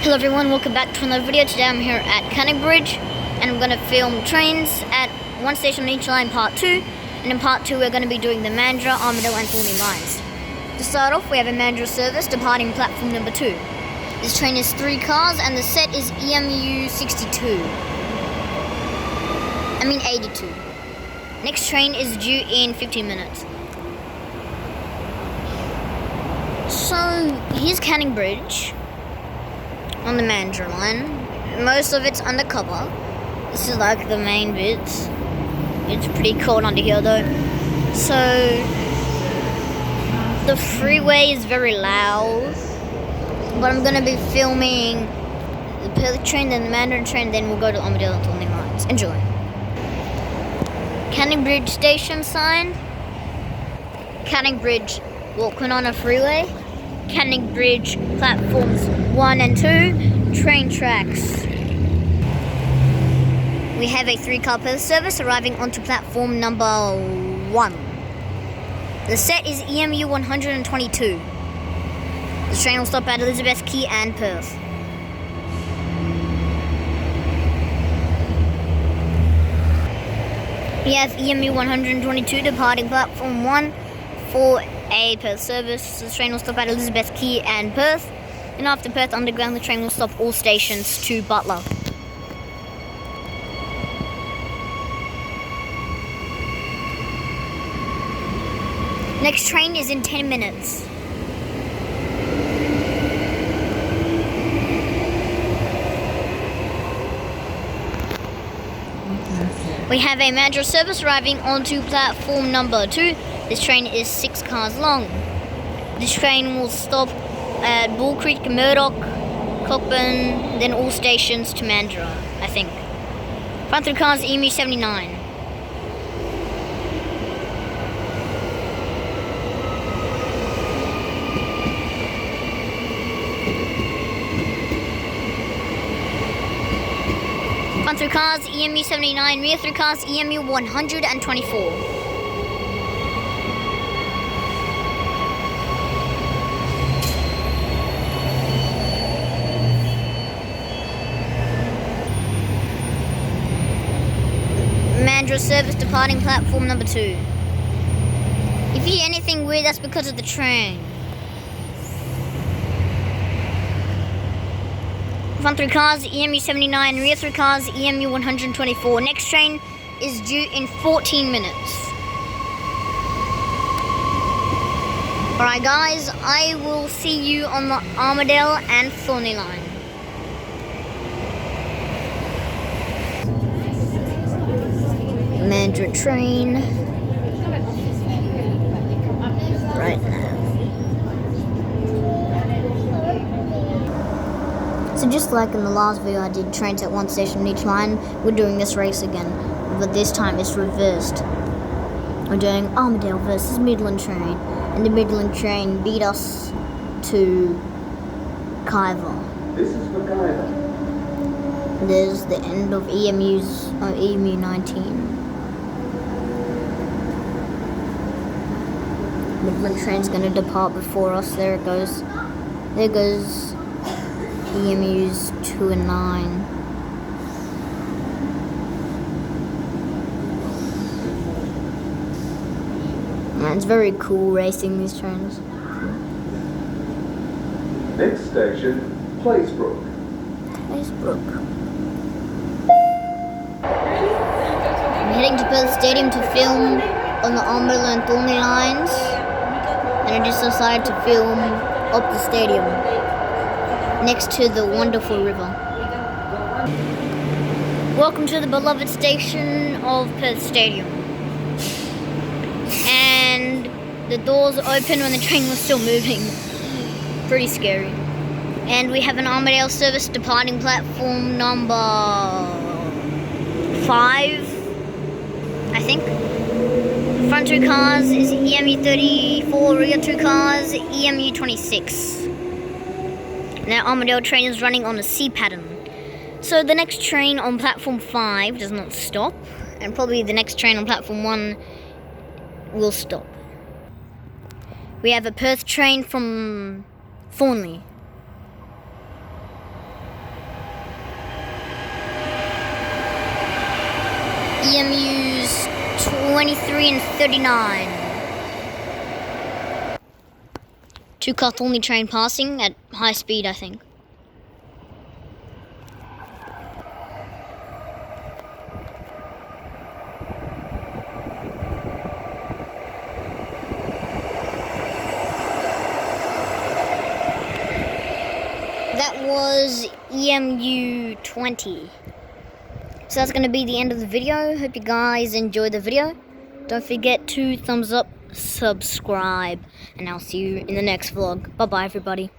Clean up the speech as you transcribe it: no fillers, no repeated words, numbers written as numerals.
Hello everyone, welcome back to another video. Today I'm here at Canning Bridge and I'm going to film trains at one station on each line, part 2. And in part 2 we're going to be doing the Mandurah, Armadale and Thornlie lines. To start off, we have a Mandurah service departing platform number 2. This train is 3 cars and the set is EMU 82. Next train is due in 15 minutes. So here's Canning Bridge on the Mandurah line. Most of it's undercover. This is like the main bits. It's pretty cold under here though. So the freeway is very loud. But I'm gonna be filming the Perth train, then the Mandurah train, then we'll go to Armadale and Thornlie lines. Enjoy. Canning Bridge station sign. Canning Bridge walking on a freeway. Canning Bridge platforms 1 and 2, train tracks. We have a 3-car Perth service arriving onto platform number 1. The set is EMU 122. The train will stop at Elizabeth Quay and Perth. We have EMU 122 departing platform 1 for a Perth service. The train will stop at Elizabeth Quay and Perth, and after Perth Underground the train will stop all stations to Butler. Next train is in 10 minutes. We have a Mandurah service arriving onto platform number 2. This train is 6 cars long. This train will stop at Bull Creek, Murdoch, Cockburn, then all stations to Mandurah, I think. Front 3 cars, EMU 79. Front 3 cars, EMU 79. Rear 3 cars, EMU 124. Mandurah service departing platform number 2. If you hear anything weird, that's because of the train. Front 3 cars, EMU 79. Rear 3 cars, EMU 124. Next train is due in 14 minutes. Alright guys, I will see you on the Armadale and Thornlie line. Mandurah train right now. So just like in the last video I did trains at one station on each line, we're doing this race again, but this time it's reversed. We're doing Armadale versus Midland train, and the Midland train beat us to Kaiva. This is for Kaiva. There's the end of EMU 19. Midland train's gonna depart before us. There it goes. There goes EMUs 2 and 9. And it's very cool racing these trains. Next station, Placebrook. I'm heading to Perth Stadium to film on the Armadale and Thornlie lines. And I just decided to film up the stadium, next to the wonderful river. Welcome to the beloved station of Perth Stadium. And the doors open when the train was still moving. Pretty scary. And we have an Armadale service departing platform number 5, I think. Front 2 cars is EMU 34, rear 2 cars, EMU 26. Now Armadale train is running on a C pattern. So the next train on platform 5 does not stop, and probably the next train on platform 1 will stop. We have a Perth train from Thornlie. EMUs 23 and 39. 2-car Thornlie train passing at high speed, I think. That was EMU 20. So that's going to be the end of the video. Hope you guys enjoyed the video. Don't forget to thumbs up, subscribe, and I'll see you in the next vlog. Bye bye everybody.